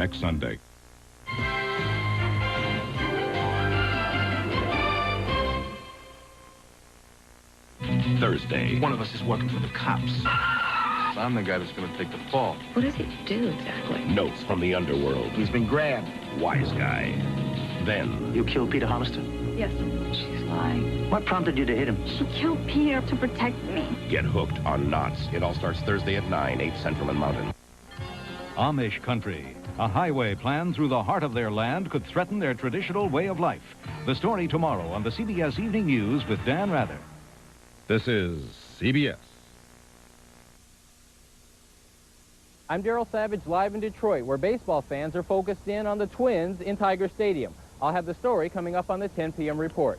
next Sunday. Thursday. One of us is working for the cops. I'm the guy that's going to take the fall. What does he do exactly? Notes from the underworld. He's been grabbed. Wise guy. Then. You killed Peter Hollister? Yes. She's lying. What prompted you to hit him? She killed Peter to protect me. Get hooked on Knots. It all starts Thursday at 9, 8 Central and Mountain. Amish country. A highway plan through the heart of their land could threaten their traditional way of life. The story tomorrow on the CBS Evening News with Dan Rather. This is CBS. I'm Daryl Savage, live in Detroit, where baseball fans are focused in on the Twins in Tiger Stadium. I'll have the story coming up on the 10 p.m. report.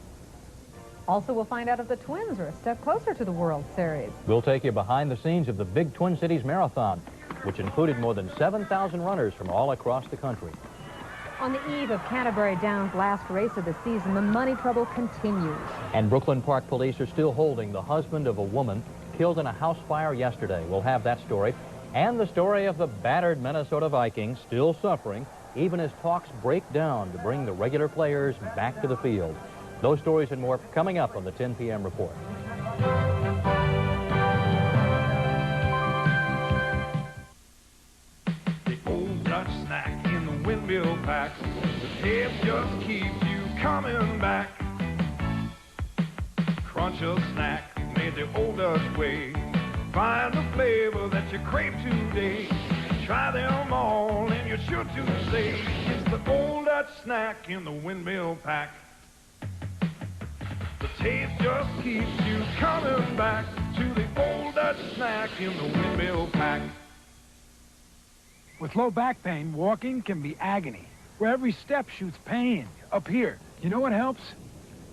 Also, we'll find out if the Twins are a step closer to the World Series. We'll take you behind the scenes of the big Twin Cities Marathon, which included more than 7,000 runners from all across the country. On the eve of Canterbury Downs' last race of the season, the money trouble continues. And Brooklyn Park police are still holding the husband of a woman killed in a house fire yesterday. We'll have that story. And the story of the battered Minnesota Vikings still suffering, even as talks break down to bring the regular players back to the field. Those stories and more coming up on the 10 p.m. report. The old Dutch snack in the windmill pack. The taste just keeps you coming back. Crunch a snack made the old Dutch way. Find the flavor that you crave today. Try them all and you're sure to say it's the old Dutch snack in the windmill pack. The taste just keeps you coming back to the old Dutch snack in the windmill pack. With low back pain, walking can be agony, where every step shoots pain. Up here, you know what helps?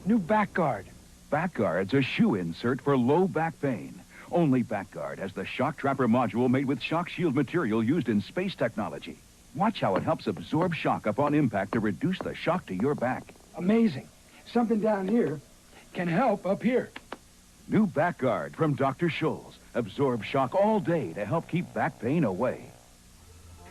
New Back Guard. Back Guard's a shoe insert for low back pain. Only Back Guard has the shock trapper module made with shock shield material used in space technology. Watch how it helps absorb shock upon impact to reduce the shock to your back. Amazing. Something down here can help up here. New Back Guard from Dr. Scholl's. Absorb shock all day to help keep back pain away.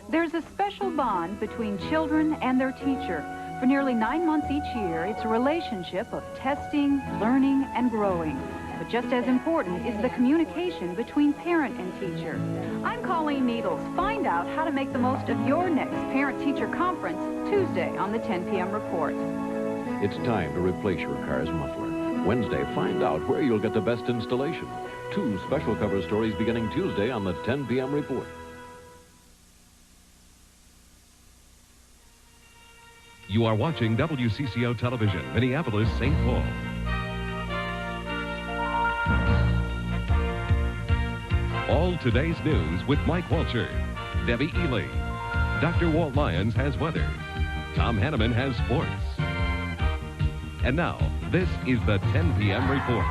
There's a special bond between children and their teacher. For nearly 9 months each year, it's a relationship of testing, learning, and growing. But just as important is the communication between parent and teacher. I'm Colleen Needles. Find out how to make the most of your next parent-teacher conference Tuesday on the 10 p.m. report. It's time to replace your car's muffler. Wednesday, find out where you'll get the best installation. 2 special cover stories beginning Tuesday on the 10 p.m. report. You are watching WCCO Television, Minneapolis, St. Paul. All today's news with Mike Walcher, Debbie Ely. Dr. Walt Lyons has weather. Tom Hanneman has sports. And now, this is the 10 p.m. report.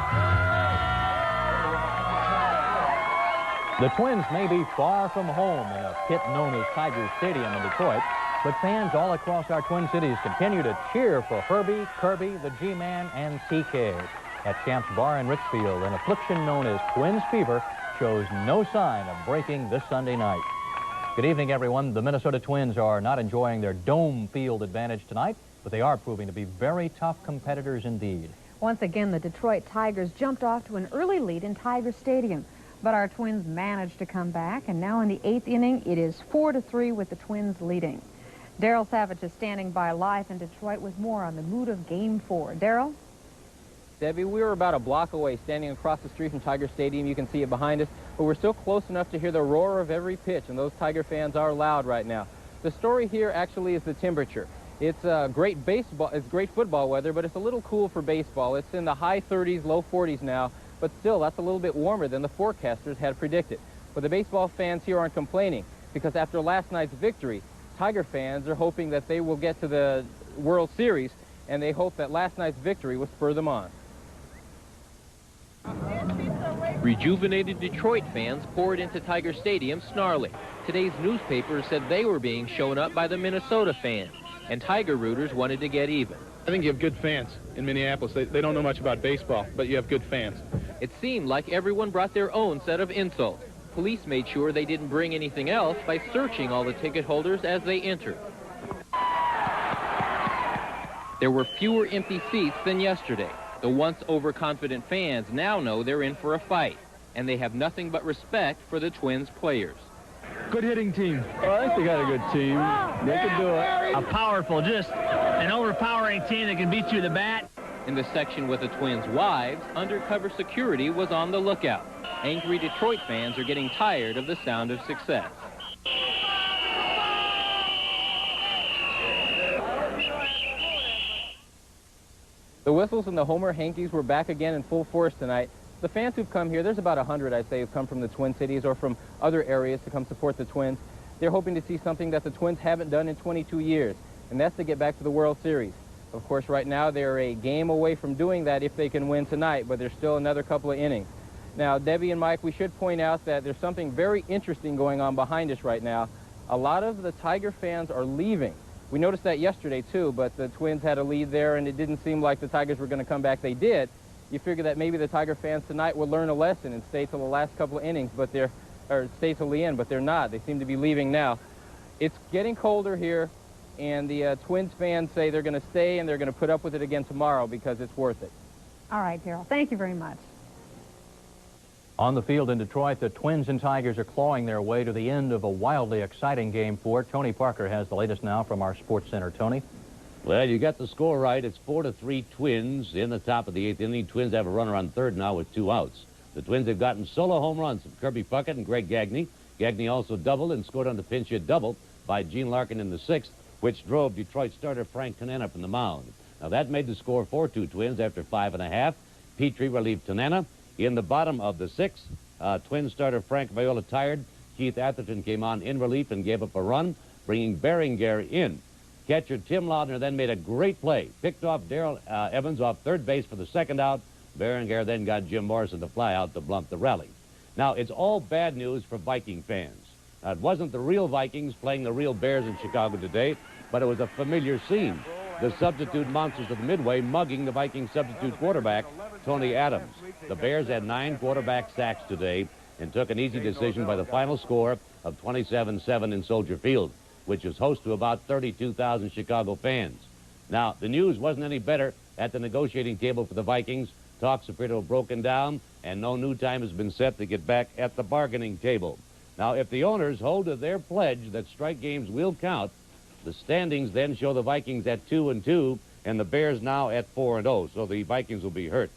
The Twins may be far from home in a pit known as Tiger Stadium in Detroit, but fans all across our Twin Cities continue to cheer for Herbie, Kirby, the G-Man, and TK. At Champ's Bar in Richfield, an affliction known as Twins fever shows no sign of breaking this Sunday night. Good evening, everyone. The Minnesota Twins are not enjoying their dome field advantage tonight, but they are proving to be very tough competitors indeed. Once again, the Detroit Tigers jumped off to an early lead in Tiger Stadium, but our Twins managed to come back, and now in the 8th inning, it is 4-3 with the Twins leading. Daryl Savage is standing by live in Detroit with more on the mood of Game 4. Daryl? Debbie, we were about a block away, standing across the street from Tiger Stadium. You can see it behind us, but we're still close enough to hear the roar of every pitch, and those Tiger fans are loud right now. The story here actually is the temperature. It's great baseball, it's great football weather, but it's a little cool for baseball. It's in the high 30s, low 40s now, but still, that's a little bit warmer than the forecasters had predicted. But the baseball fans here aren't complaining, because after last night's victory, Tiger fans are hoping that they will get to the World Series, and they hope that last night's victory will spur them on. Rejuvenated Detroit fans poured into Tiger Stadium snarling. Today's newspapers said they were being shown up by the Minnesota fans, and Tiger rooters wanted to get even. I think you have good fans in Minneapolis. They don't know much about baseball, but you have good fans. It seemed like everyone brought their own set of insults. police made sure they didn't bring anything else by searching all the ticket holders as they entered. There were fewer empty seats than yesterday. The once overconfident fans now know they're in for a fight, and they have nothing but respect for the Twins players. Good hitting team. Well, I think they got a good team. They can do it. A powerful, just an overpowering team that can beat you to the bat. In the section with the Twins' wives, undercover security was on the lookout. Angry Detroit fans are getting tired of the sound of success. The whistles and the Homer Hankies were back again in full force tonight. The fans who've come here, there's about 100, I'd say, who've come from the Twin Cities or from other areas to come support the Twins. They're hoping to see something that the Twins haven't done in 22 years, and that's to get back to the World Series. Of course, right now, they're a game away from doing that if they can win tonight, but there's still another couple of innings. Now, Debbie and Mike, we should point out that there's something very interesting going on behind us right now. A lot of the Tiger fans are leaving. We noticed that yesterday, too, but the Twins had a lead there, and it didn't seem like the Tigers were going to come back. They did. You figure that maybe the Tiger fans tonight would learn a lesson and stay till the last couple of innings, but stay till the end, but they're not. They seem to be leaving now. It's getting colder here, and the Twins fans say they're going to stay and they're going to put up with it again tomorrow because it's worth it. All right, Daryl. Thank you very much. On the field in Detroit, the Twins and Tigers are clawing their way to the end of a wildly exciting Game 4. Tony Parker has the latest now from our Sports Center. Tony? Well, you got the score right. It's 4-3 Twins in the top of the 8th inning. Twins have a runner on third now with 2 outs. The Twins have gotten solo home runs from Kirby Puckett and Greg Gagne. Gagne also doubled and scored on the pinch hit double by Gene Larkin in the 6th, which drove Detroit starter Frank Tanana from the mound. Now, that made the score 4-2 Twins after 5.5. Petrie relieved Tanana. In the bottom of the 6th, Twins starter Frank Viola tired. Keith Atherton came on in relief and gave up a run, bringing Berenguer in. Catcher Tim Laudner then made a great play. Picked off Darrell Evans off third base for the 2nd out. Berenguer then got Jim Morrison to fly out to blunt the rally. Now, it's all bad news for Viking fans. Now, it wasn't the real Vikings playing the real Bears in Chicago today, but it was a familiar scene. The substitute monsters of the Midway mugging the Viking substitute quarterback, Tony Adams. The Bears had 9 quarterback sacks today and took an easy decision by the final score of 27-7 in Soldier Field, which was host to about 32,000 Chicago fans. Now, the news wasn't any better at the negotiating table for the Vikings. Talks appear to have broken down, and no new time has been set to get back at the bargaining table. Now, if the owners hold to their pledge that strike games will count, the standings then show the Vikings at 2-2 and the Bears now at 4-0, so the Vikings will be hurt.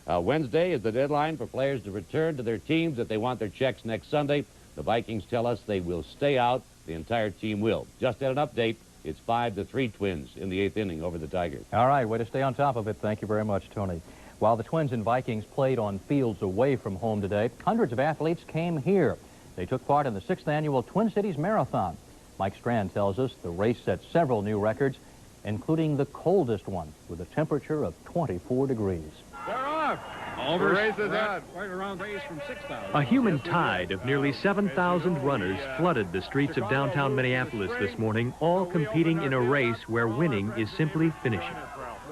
Wednesday is the deadline for players to return to their teams if they want their checks next Sunday. The Vikings tell us they will stay out. The entire team will. Just at an update, it's 5-3 Twins in the 8th inning over the Tigers. All right, way to stay on top of it. Thank you very much, Tony. While the Twins and Vikings played on fields away from home today, hundreds of athletes came here. They took part in the 6th annual Twin Cities Marathon. Mike Strand tells us the race set several new records, including the coldest one with a temperature of 24 degrees. They're off. Over. The race is Right around race from 6,000. A human tide of nearly 7,000 runners flooded the streets of downtown Minneapolis this morning, all competing in a race where winning is simply finishing.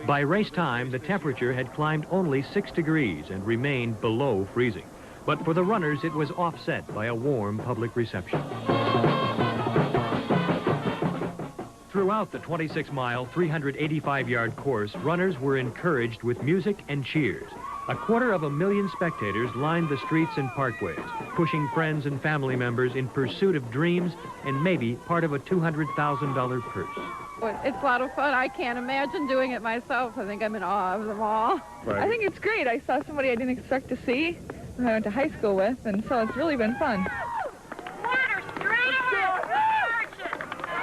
By race time, the temperature had climbed only 6 degrees and remained below freezing. But for the runners, it was offset by a warm public reception. Throughout the 26-mile, 385-yard course, runners were encouraged with music and cheers. 250,000 spectators lined the streets and parkways, pushing friends and family members in pursuit of dreams and maybe part of a $200,000 purse. It's a lot of fun. I can't imagine doing it myself. I think I'm in awe of them all. Right. I think it's great. I saw somebody I didn't expect to see, who I went to high school with, and so it's really been fun.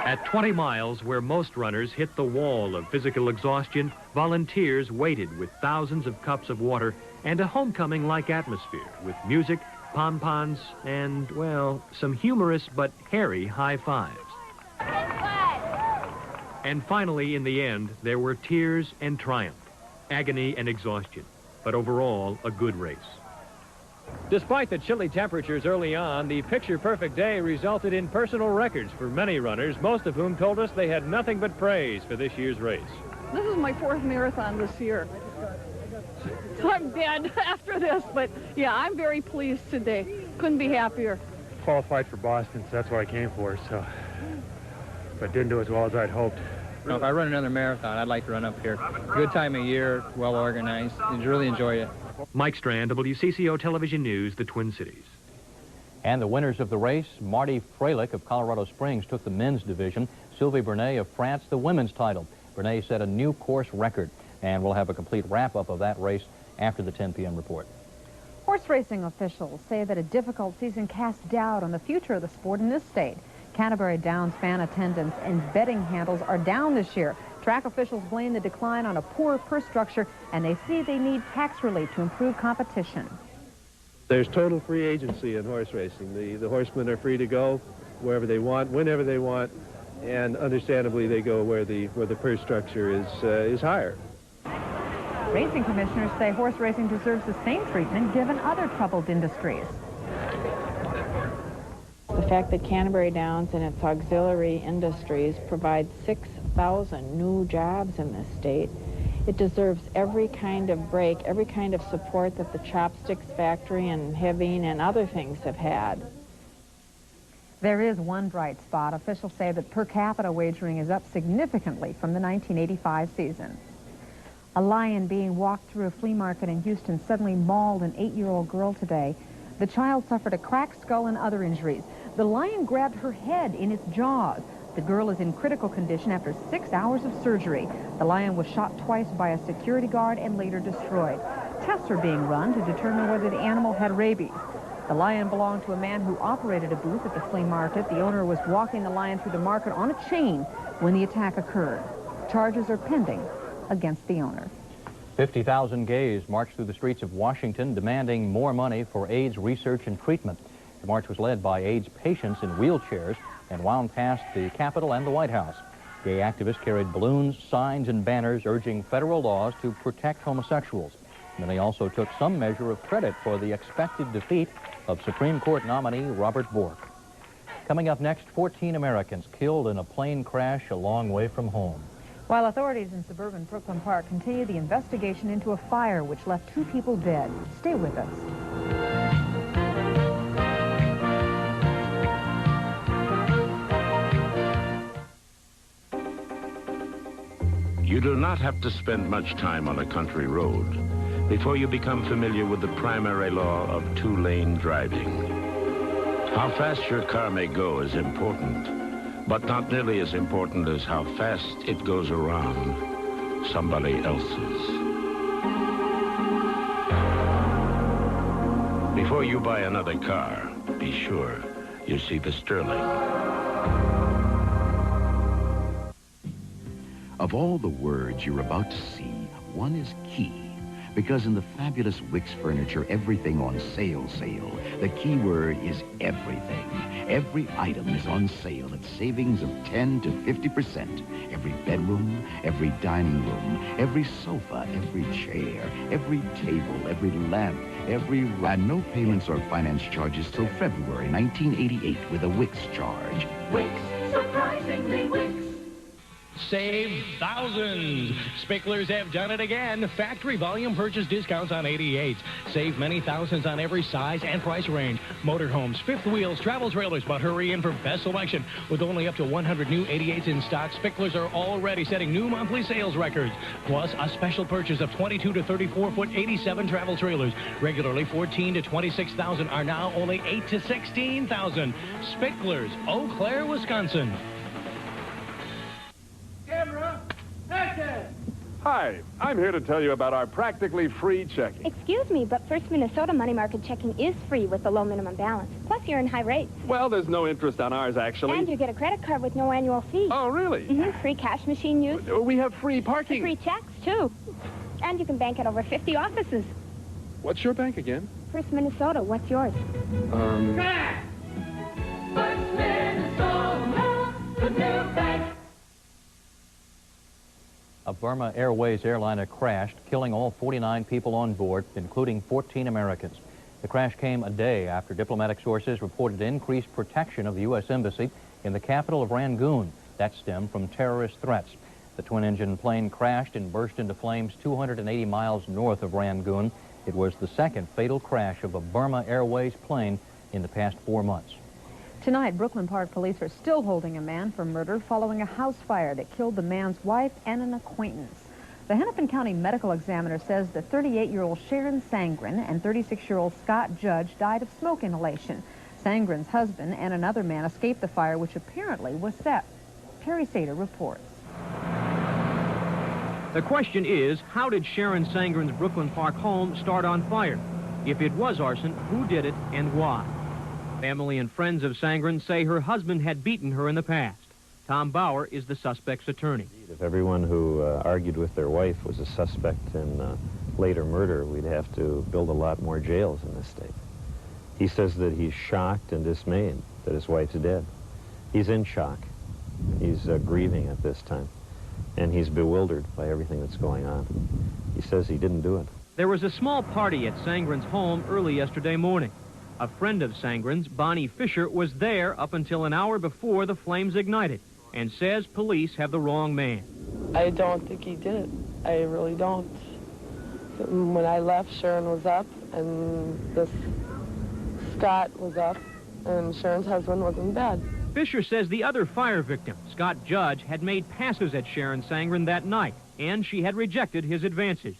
At 20 miles, where most runners hit the wall of physical exhaustion, volunteers waited with thousands of cups of water and a homecoming-like atmosphere with music, pom-poms, and, well, some humorous but hairy high fives. And finally, in the end, there were tears and triumph, agony and exhaustion, but overall, a good race. Despite the chilly temperatures early on, the picture-perfect day resulted in personal records for many runners, most of whom told us they had nothing but praise for this year's race. This is my 4th marathon this year. So I'm dead after this, but yeah, I'm very pleased today. Couldn't be happier. qualified for Boston, so that's what I came for, so. But didn't do as well as I'd hoped. If I run another marathon, I'd like to run up here. Good time of year, well organized, and really enjoy it. Mike Strand, WCCO Television News, the Twin Cities. And the winners of the race, Marty Freilich of Colorado Springs took the men's division, Sylvie Bernet of France the women's title. Bernet set a new course record, and we'll have a complete wrap-up of that race after the 10 p.m. report. Horse racing officials say that a difficult season casts doubt on the future of the sport in this state. Canterbury Downs fan attendance and betting handles are down this year. Track officials blame the decline on a poor purse structure, and they see they need tax relief to improve competition. There's total free agency in horse racing. The horsemen are free to go wherever they want, whenever they want, and understandably they go where the purse structure is higher. Racing commissioners say horse racing deserves the same treatment given other troubled industries. The fact that Canterbury Downs and its auxiliary industries provide 6,000 new jobs in this state, it deserves every kind of break, every kind of support that the Chopsticks factory and Hevine and other things have had. There is one bright spot. Officials say that per capita wagering is up significantly from the 1985 season. A lion being walked through a flea market in Houston suddenly mauled an 8-year-old girl today. The child suffered a cracked skull and other injuries. The lion grabbed her head in its jaws. The girl is in critical condition after 6 hours of surgery. The lion was shot twice by a security guard and later destroyed. Tests are being run to determine whether the animal had rabies. The lion belonged to a man who operated a booth at the flea market. The owner was walking the lion through the market on a chain when the attack occurred. Charges are pending against the owner. 50,000 gays marched through the streets of Washington demanding more money for AIDS research and treatment. The march was led by AIDS patients in wheelchairs and wound past the Capitol and the White House. Gay activists carried balloons, signs, and banners urging federal laws to protect homosexuals. Many also took some measure of credit for the expected defeat of Supreme Court nominee Robert Bork. Coming up next, 14 Americans killed in a plane crash a long way from home. While authorities in suburban Brooklyn Park continue the investigation into a fire which left 2 people dead. Stay with us. You do not have to spend much time on a country road before you become familiar with the primary law of 2-lane driving. How fast your car may go is important, but not nearly as important as how fast it goes around somebody else's. Before you buy another car, be sure you see the Sterling. Of all the words you're about to see, one is key. Because in the fabulous Wicks furniture, everything on sale, the key word is everything. Every item is on sale at savings of 10 to 50%. Every bedroom, every dining room, every sofa, every chair, every table, every lamp, and no payments or finance charges till February 1988 with a Wicks charge. Wicks, surprisingly Wicks. Save thousands. Spicklers have done it again. Factory volume purchase discounts on 88s. Save many thousands on every size and price range. Motorhomes, fifth wheels, travel trailers, but hurry in for best selection. With only up to 100 new 88s in stock, Spicklers are already setting new monthly sales records. Plus, a special purchase of 22 to 34-foot 87 travel trailers. Regularly 14 to 26,000 are now only 8 to 16,000. Spicklers, Eau Claire, Wisconsin. Camera, action! Hi, I'm here to tell you about our practically free checking. Excuse me, but First Minnesota money market checking is free with a low minimum balance. Plus, you're in high rates. Well, there's no interest on ours, actually. And you get a credit card with no annual fee. Oh, really? Mm-hmm. Free cash machine use. We have free parking. Free checks, too. And you can bank at over 50 offices. What's your bank again? First Minnesota. What's yours? First Minnesota, the new bank. A Burma Airways airliner crashed, killing all 49 people on board, including 14 Americans. The crash came a day after diplomatic sources reported increased protection of the U.S. Embassy in the capital of Rangoon. That stemmed from terrorist threats. The twin-engine plane crashed and burst into flames 280 miles north of Rangoon. It was the second fatal crash of a Burma Airways plane in the past 4 months. Tonight, Brooklyn Park police are still holding a man for murder following a house fire that killed the man's wife and an acquaintance. The Hennepin County Medical Examiner says the 38-year-old Sharon Sangren and 36-year-old Scott Judge died of smoke inhalation. Sangren's husband and another man escaped the fire, which apparently was set. Terry Sater reports. The question is, how did Sharon Sangren's Brooklyn Park home start on fire? If it was arson, who did it and why? Family and friends of Sangren say her husband had beaten her in the past. Tom Bauer is the suspect's attorney. If everyone who argued with their wife was a suspect in later murder, we'd have to build a lot more jails in this state. He says that he's shocked and dismayed that his wife's dead. He's in shock. He's grieving at this time. And he's bewildered by everything that's going on. He says he didn't do it. There was a small party at Sangren's home early yesterday morning. A friend of Sangren's, Bonnie Fisher, was there up until an hour before the flames ignited and says police have the wrong man. I don't think he did it. I really don't. When I left, Sharon was up, and this Scott was up, and Sharon's husband was in bed. Fisher says the other fire victim, Scott Judge, had made passes at Sharon Sangren that night, and she had rejected his advances.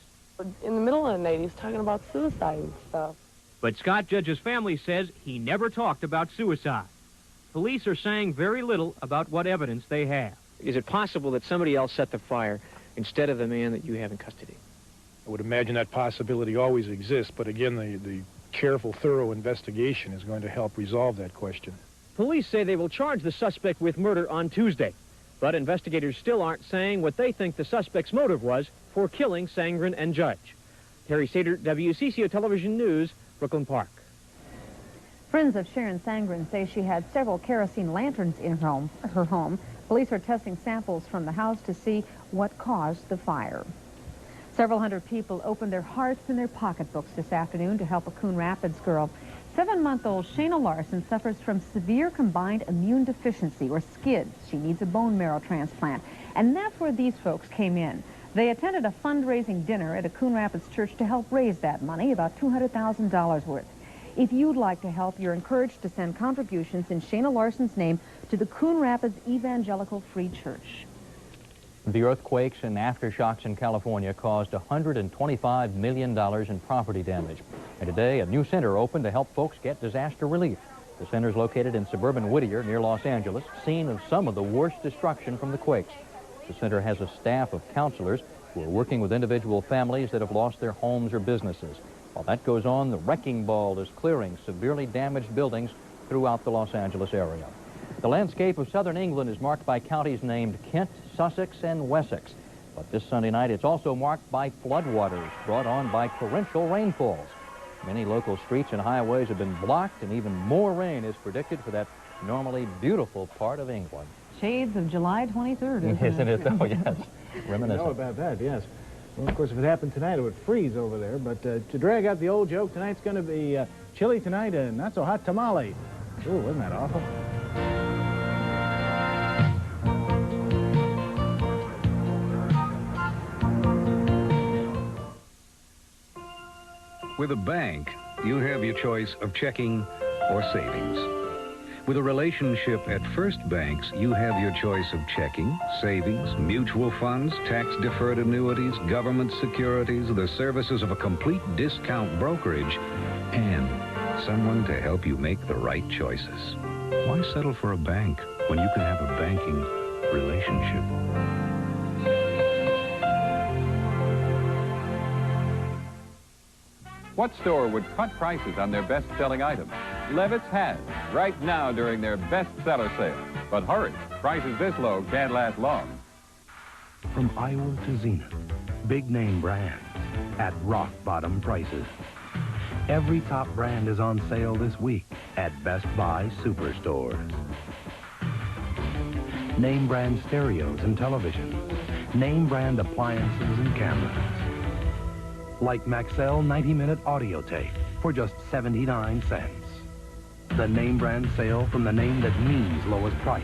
In the middle of the night, he was talking about suicide and stuff. But Scott Judge's family says he never talked about suicide. Police are saying very little about what evidence they have. Is it possible that somebody else set the fire instead of the man that you have in custody? I would imagine that possibility always exists, but again, the careful, thorough investigation is going to help resolve that question. Police say they will charge the suspect with murder on Tuesday, but investigators still aren't saying what they think the suspect's motive was for killing Sangren and Judge. Terry Sater, WCCO Television News, Brooklyn Park. Friends of Sharon Sangren say she had several kerosene lanterns in her home. Police are testing samples from the house to see what caused the fire. Several hundred people opened their hearts and their pocketbooks this afternoon to help a Coon Rapids girl. 7-month-old Shayna Larson suffers from severe combined immune deficiency, or SCID. She needs a bone marrow transplant, and that's where these folks came in. They attended a fundraising dinner at a Coon Rapids church to help raise that money, about $200,000 worth. If you'd like to help, you're encouraged to send contributions in Shayna Larson's name to the Coon Rapids Evangelical Free Church. The earthquakes and aftershocks in California caused $125 million in property damage. And today, a new center opened to help folks get disaster relief. The center is located in suburban Whittier near Los Angeles, scene of some of the worst destruction from the quakes. The center has a staff of counselors who are working with individual families that have lost their homes or businesses. While that goes on, the wrecking ball is clearing severely damaged buildings throughout the Los Angeles area. The landscape of southern England is marked by counties named Kent, Sussex, and Wessex. But this Sunday night, it's also marked by floodwaters brought on by torrential rainfalls. Many local streets and highways have been blocked, and even more rain is predicted for that normally beautiful part of England. Shades of July 23rd, Isn't it, though? Yes. Reminiscent. I know about that, yes. Well, of course, if it happened tonight, it would freeze over there. But to drag out the old joke, tonight's going to be chilly tonight and not so hot tamale. Ooh, wasn't that awful? With a bank, you have your choice of checking or savings. With a relationship at First Banks, you have your choice of checking, savings, mutual funds, tax-deferred annuities, government securities, the services of a complete discount brokerage, and someone to help you make the right choices. Why settle for a bank when you can have a banking relationship? What store would cut prices on their best-selling items? Levitt's has, right now during their best-seller sale. But hurry, prices this low can't last long. From Iowa to Zenith, big-name brands at rock-bottom prices. Every top brand is on sale this week at Best Buy Superstores. Name brand stereos and televisions. Name brand appliances and cameras. Like Maxell 90-minute audio tape for just 79 cents. The name brand sale from the name that means lowest price.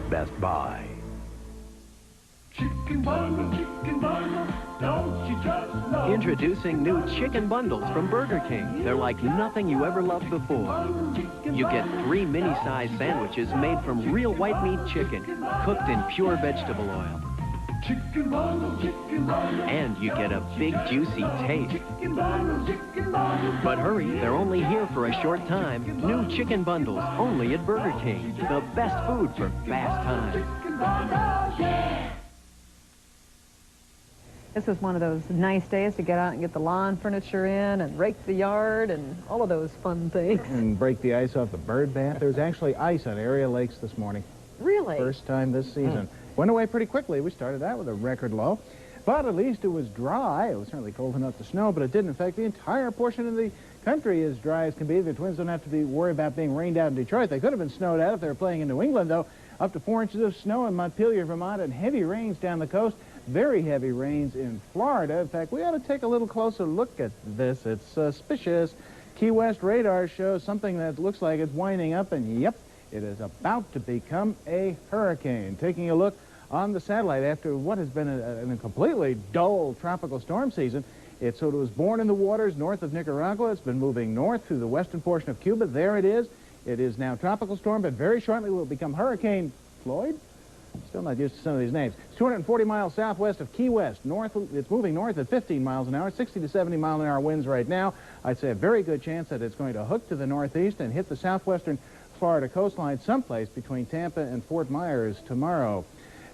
Best Buy. Chicken Burma, don't you just love Introducing new chicken bundles from Burger King. They're like nothing you ever loved before. You get 3 mini-sized sandwiches made from real white meat chicken, cooked in pure vegetable oil. And you get a big, juicy taste. But hurry, they're only here for a short time. New chicken bundles, only at Burger King. The best food for fast times. This was one of those nice days to get out and get the lawn furniture in and rake the yard and all of those fun things. And break the ice off the bird bath. There was actually ice on area lakes this morning. Really? First time this season. Went away pretty quickly. We started out with a record low. But at least it was dry. It was certainly cold enough to snow, but it didn't affect the entire portion of the country as dry as can be. The Twins don't have to be worried about being rained out in Detroit. They could have been snowed out if they were playing in New England, though. Up to 4 inches of snow in Montpelier, Vermont, and heavy rains down the coast. Very heavy rains in Florida. In fact, we ought to take a little closer look at this. It's suspicious. Key West radar shows something that looks like it's winding up, and yep, it is about to become a hurricane. Taking a look on the satellite after what has been a completely dull tropical storm season. It sort of was born in the waters north of Nicaragua. It's been moving north through the western portion of Cuba. There it is. It is now tropical storm, but very shortly will become Hurricane Floyd. Still not used to some of these names. It's 240 miles southwest of Key West. It's moving north at 15 miles an hour, 60 to 70 mile an hour winds right now. I'd say a very good chance that it's going to hook to the northeast and hit the southwestern Florida coastline someplace between Tampa and Fort Myers tomorrow.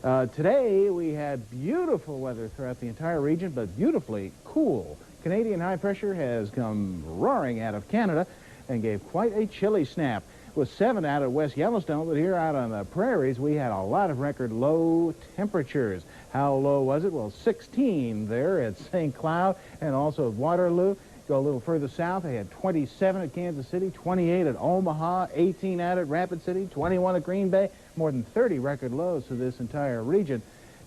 Today, we had beautiful weather throughout the entire region, but beautifully cool. Canadian high pressure has come roaring out of Canada and gave quite a chilly snap. It was 7 out of West Yellowstone, but here out on the prairies, we had a lot of record low temperatures. How low was it? Well, 16 there at St. Cloud and also at Waterloo. Go a little further south, they had 27 at Kansas City, 28 at Omaha, 18 out at Rapid City, 21 at Green Bay, more than 30 record lows for this entire region,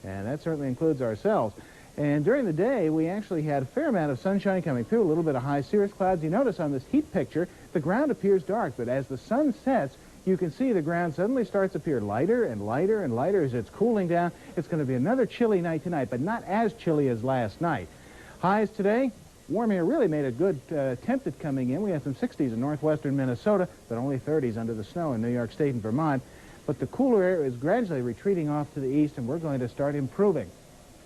and that certainly includes ourselves. And during the day, we actually had a fair amount of sunshine coming through, a little bit of high cirrus clouds. You notice on this heat picture, the ground appears dark, but as the sun sets, you can see the ground suddenly starts to appear lighter and lighter and lighter as it's cooling down. It's going to be another chilly night tonight, but not as chilly as last night. Highs today, warm air really made a good attempt at coming in. We had some 60s in northwestern Minnesota, but only 30s under the snow in New York State and Vermont. But the cooler air is gradually retreating off to the east, and we're going to start improving.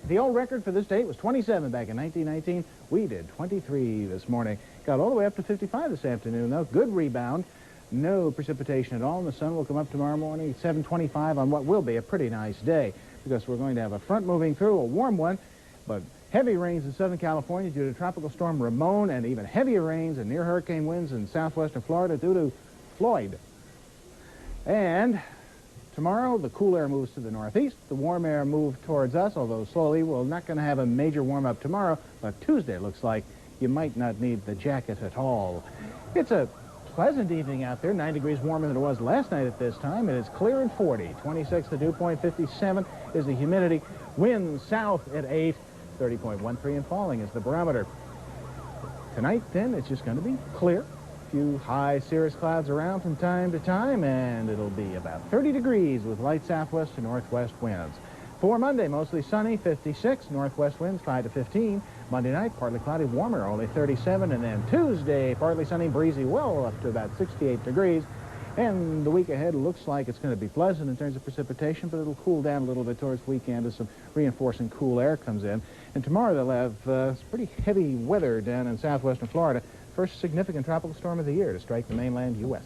The old record for this date was 27 back in 1919. We did 23 this morning. Got all the way up to 55 this afternoon, though. Good rebound. No precipitation at all, and the sun will come up tomorrow morning at 7:25 on what will be a pretty nice day, because we're going to have a front moving through, a warm one, but heavy rains in Southern California due to Tropical Storm Ramon, and even heavier rains and near hurricane winds in southwestern Florida due to Floyd. And tomorrow, the cool air moves to the northeast. The warm air moves towards us, although slowly. We're not going to have a major warm-up tomorrow, but Tuesday looks like you might not need the jacket at all. It's a pleasant evening out there, 9 degrees warmer than it was last night at this time. It is clear and 40. 26 the dew point, 57 is the humidity. Wind south at 8, 30.13 and falling is the barometer. Tonight, then, it's just going to be clear. A few high cirrus clouds around from time to time, and it'll be about 30 degrees with light southwest to northwest winds. For Monday, mostly sunny, 56, northwest winds 5 to 15. Monday night, partly cloudy, warmer, only 37. And then Tuesday, partly sunny, breezy, well up to about 68 degrees. And the week ahead looks like it's going to be pleasant in terms of precipitation, but it'll cool down a little bit towards the weekend as some reinforcing cool air comes in. And tomorrow they'll have pretty heavy weather down in southwestern Florida. First significant tropical storm of the year to strike the mainland U.S.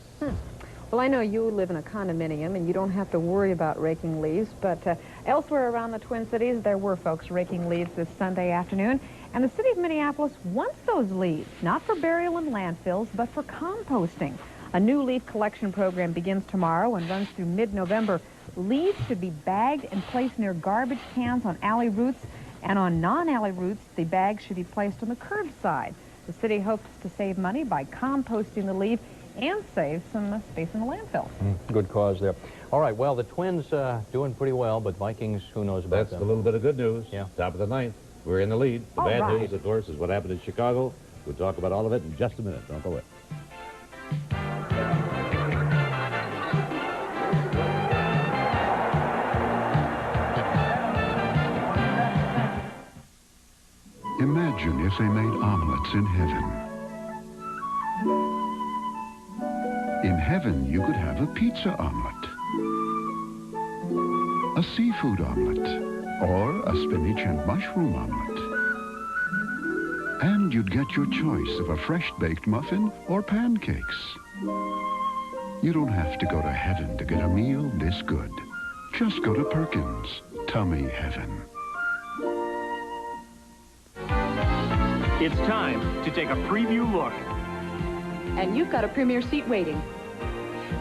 Well, I know you live in a condominium and you don't have to worry about raking leaves, but elsewhere around the Twin Cities, there were folks raking leaves this Sunday afternoon. And the city of Minneapolis wants those leaves, not for burial in landfills, but for composting. A new leaf collection program begins tomorrow and runs through mid-November. Leaves should be bagged and placed near garbage cans on alley routes, and on non-alley routes, the bags should be placed on the curbside. The city hopes to save money by composting the leaf and save some space in the landfill. Good cause there. All right, well, the Twins doing pretty well, but Vikings, who knows about them? That's a little bit of good news. Yeah. Top of the ninth. We're in the lead. The bad news, of course, is what happened in Chicago. We'll talk about all of it in just a minute. Don't go away. Imagine if they made omelets in heaven. In heaven, you could have a pizza omelet, a seafood omelet, or a spinach and mushroom omelet. And you'd get your choice of a fresh-baked muffin or pancakes. You don't have to go to heaven to get a meal this good. Just go to Perkins. Tummy heaven. It's time to take a preview look. And you've got a premier seat waiting.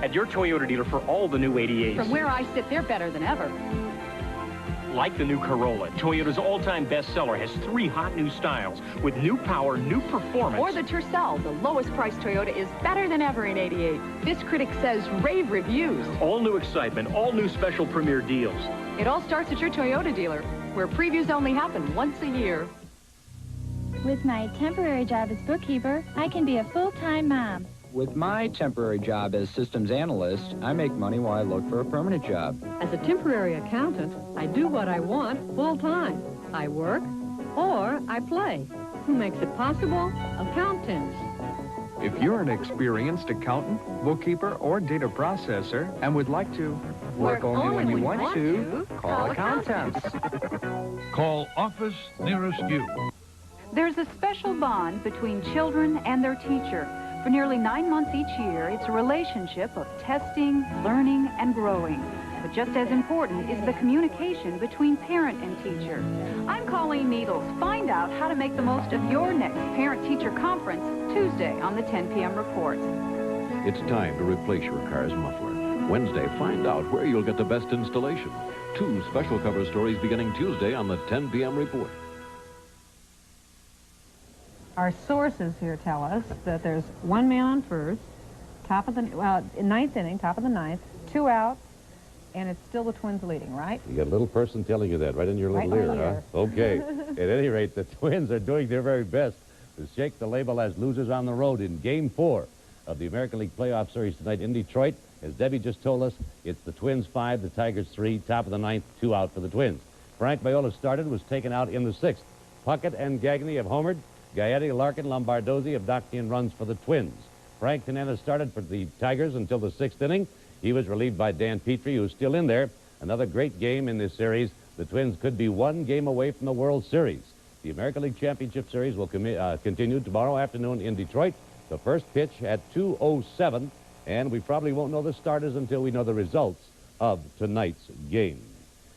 At your Toyota dealer for all the new 88s. From where I sit, they're better than ever. Like the new Corolla, Toyota's all-time bestseller has 3 hot new styles with new power, new performance. Or the Tercel, the lowest-priced Toyota, is better than ever in 88. This critic says rave reviews. All new excitement, all new special premier deals. It all starts at your Toyota dealer, where previews only happen once a year. With my temporary job as bookkeeper, I can be a full-time mom. With my temporary job as systems analyst, I make money while I look for a permanent job. As a temporary accountant, I do what I want full-time. I work or I play. Who makes it possible? Accountants. If you're an experienced accountant, bookkeeper, or data processor and would like to work only when you want to, call accountants. Call office nearest you. There's a special bond between children and their teacher. For nearly 9 months each year, it's a relationship of testing, learning, and growing. But just as important is the communication between parent and teacher. I'm Colleen Needles. Find out how to make the most of your next parent-teacher conference Tuesday on the 10 p.m. report. It's time to replace your car's muffler. Wednesday, find out where you'll get the best installation. 2 special cover stories beginning Tuesday on the 10 p.m. report. Our sources here tell us that there's 1 man on first, ninth inning, top of the ninth, 2 outs, and it's still the Twins leading, right? You got a little person telling you that right in your little ear, huh? Okay. At any rate, the Twins are doing their very best to shake the label as losers on the road in Game 4 of the American League Playoff Series tonight in Detroit. As Debbie just told us, it's the Twins 5, the Tigers 3, top of the ninth, 2 out for the Twins. Frank Viola started, was taken out in the 6th. Puckett and Gagne have homered. Gaetti, Larkin, Lombardozzi have docked in runs for the Twins. Frank Tanana started for the Tigers until the 6th inning. He was relieved by Dan Petrie, who's still in there. Another great game in this series. The Twins could be 1 game away from the World Series. The American League Championship Series will continue tomorrow afternoon in Detroit. The first pitch at 2:07, and we probably won't know the starters until we know the results of tonight's game.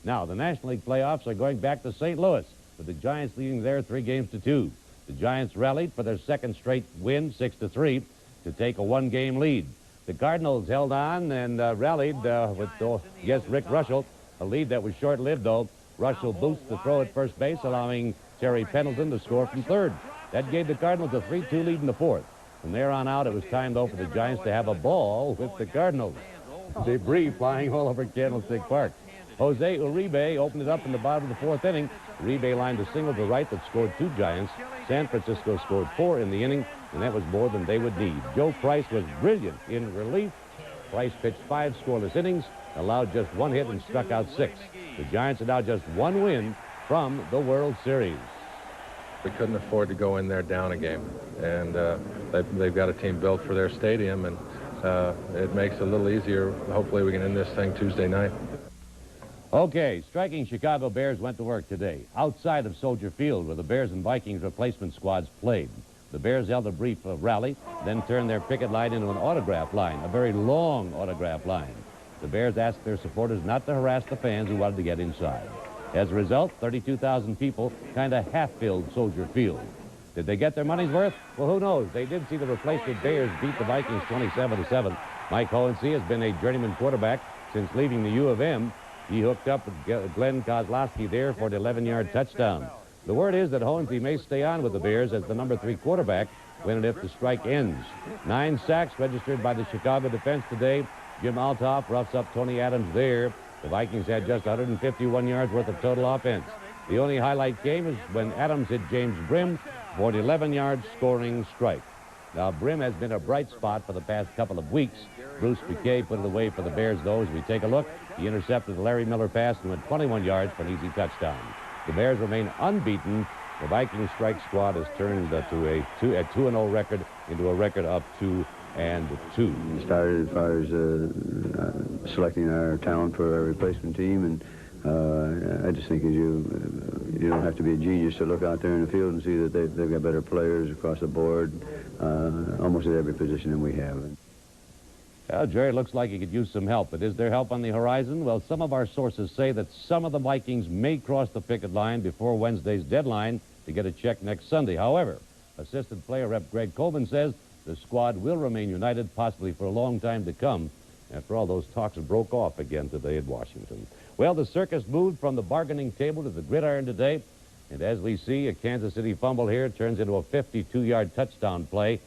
Now, the National League playoffs are going back to St. Louis, with the Giants leading there 3-2. The Giants rallied for their 2nd straight win, 6-3, to take a 1-game lead. The Cardinals held on and rallied with, Rick Russell, a lead that was short-lived, though. Russell boosts the throw at first base, allowing Terry Pendleton to score from third. That gave the Cardinals a 3-2 lead in the 4th. From there on out, it was time, though, for the Giants to have a ball with the Cardinals. Debris flying all over Candlestick Park. Jose Uribe opened it up in the bottom of the 4th inning. Uribe lined a single to right that scored 2 Giants. San Francisco scored 4 in the inning, and that was more than they would need. Joe Price was brilliant in relief. Price pitched 5 scoreless innings, allowed just 1 hit, and struck out 6. The Giants are now just 1 win from the World Series. We couldn't afford to go in there down a game, and they've got a team built for their stadium, and it makes it a little easier. Hopefully we can end this thing Tuesday night. Okay, striking Chicago Bears went to work today, outside of Soldier Field, where the Bears and Vikings replacement squads played. The Bears held a brief rally, then turned their picket line into an autograph line, a very long autograph line. The Bears asked their supporters not to harass the fans who wanted to get inside. As a result, 32,000 people kind of half-filled Soldier Field. Did they get their money's worth? Well, who knows? They did see the replacement Bears beat the Vikings 27-7. Mike Hohensee has been a journeyman quarterback since leaving the U of M. He hooked up with Glenn Kozlowski there for an 11-yard touchdown. The word is that Hohensee may stay on with the Bears as the number 3 quarterback when and if the strike ends. 9 sacks registered by the Chicago defense today. Jim Althoff roughs up Tony Adams there. The Vikings had just 151 yards worth of total offense. The only highlight came is when Adams hit James Brim for an 11-yard scoring strike. Now, Brim has been a bright spot for the past couple of weeks. Bruce Piquet put it away for the Bears, though. As we take a look, he intercepted the Larry Miller pass and went 21 yards for an easy touchdown. The Bears remain unbeaten The Vikings strike squad has turned to a 2-0 record into a record of 2-2. We started as far as selecting our talent for our replacement team, and I just think you don't have to be a genius to look out there in the field and see that they've got better players across the board, almost at every position than we have. Well, Jerry, looks like he could use some help, but is there help on the horizon? Well, some of our sources say that some of the Vikings may cross the picket line before Wednesday's deadline to get a check next Sunday. However, assistant player rep Greg Coleman says the squad will remain united, possibly for a long time to come. After all, those talks broke off again today at Washington. Well, the circus moved from the bargaining table to the gridiron today, and as we see, a Kansas City fumble here turns into a 52-yard touchdown play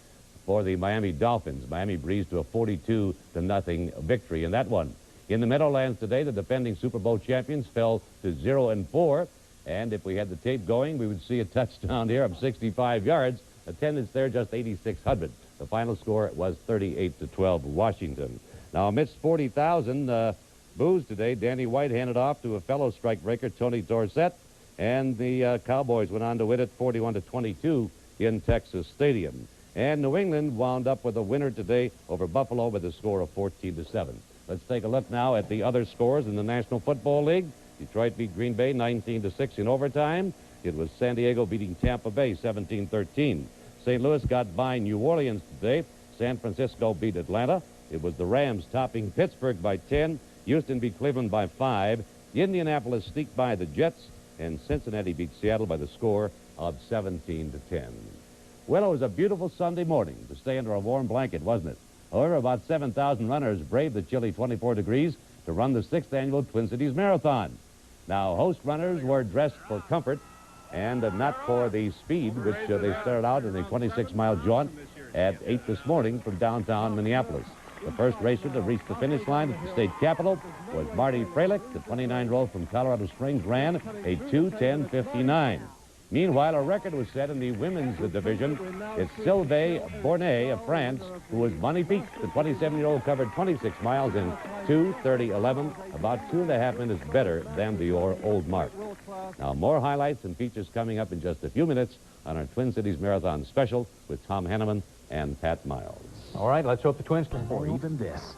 for the Miami Dolphins. Miami breezed to a 42-0 victory in that one. In the Meadowlands today, the defending Super Bowl champions fell to 0-4, and if we had the tape going, we would see a touchdown here of 65 yards. Attendance there just 8,600. The final score was 38-12 Washington. Now, amidst 40,000 boos today, Danny White handed off to a fellow strikebreaker, Tony Dorsett, and the Cowboys went on to win it 41-22 in Texas Stadium. And New England wound up with a winner today over Buffalo with a score of 14-7. Let's take a look now at the other scores in the National Football League. Detroit beat Green Bay 19-6 in overtime. It was San Diego beating Tampa Bay 17-13. St. Louis got by New Orleans today. San Francisco beat Atlanta. It was the Rams topping Pittsburgh by 10. Houston beat Cleveland by 5. Indianapolis sneaked by the Jets, and Cincinnati beat Seattle by the score of 17-10. Well, it was a beautiful Sunday morning to stay under a warm blanket, wasn't it? However, about 7,000 runners braved the chilly 24 degrees to run the 6th annual Twin Cities Marathon. Now, host runners were dressed for comfort and not for the speed, which they started out in a 26-mile jaunt at 8 this morning from downtown Minneapolis. The first racer to reach the finish line at the state capitol was Marty Freilich. The 29-year-old from Colorado Springs ran a 2:10:59. Meanwhile, a record was set in the women's division. It's Sylvain Bornet of France who was magnifique. The 27-year-old covered 26 miles in 2:30:11, about 2.5 minutes better than the old mark. Now, more highlights and features coming up in just a few minutes on our Twin Cities Marathon special with Tom Hanneman and Pat Miles. All right, let's hope the Twins can or even this.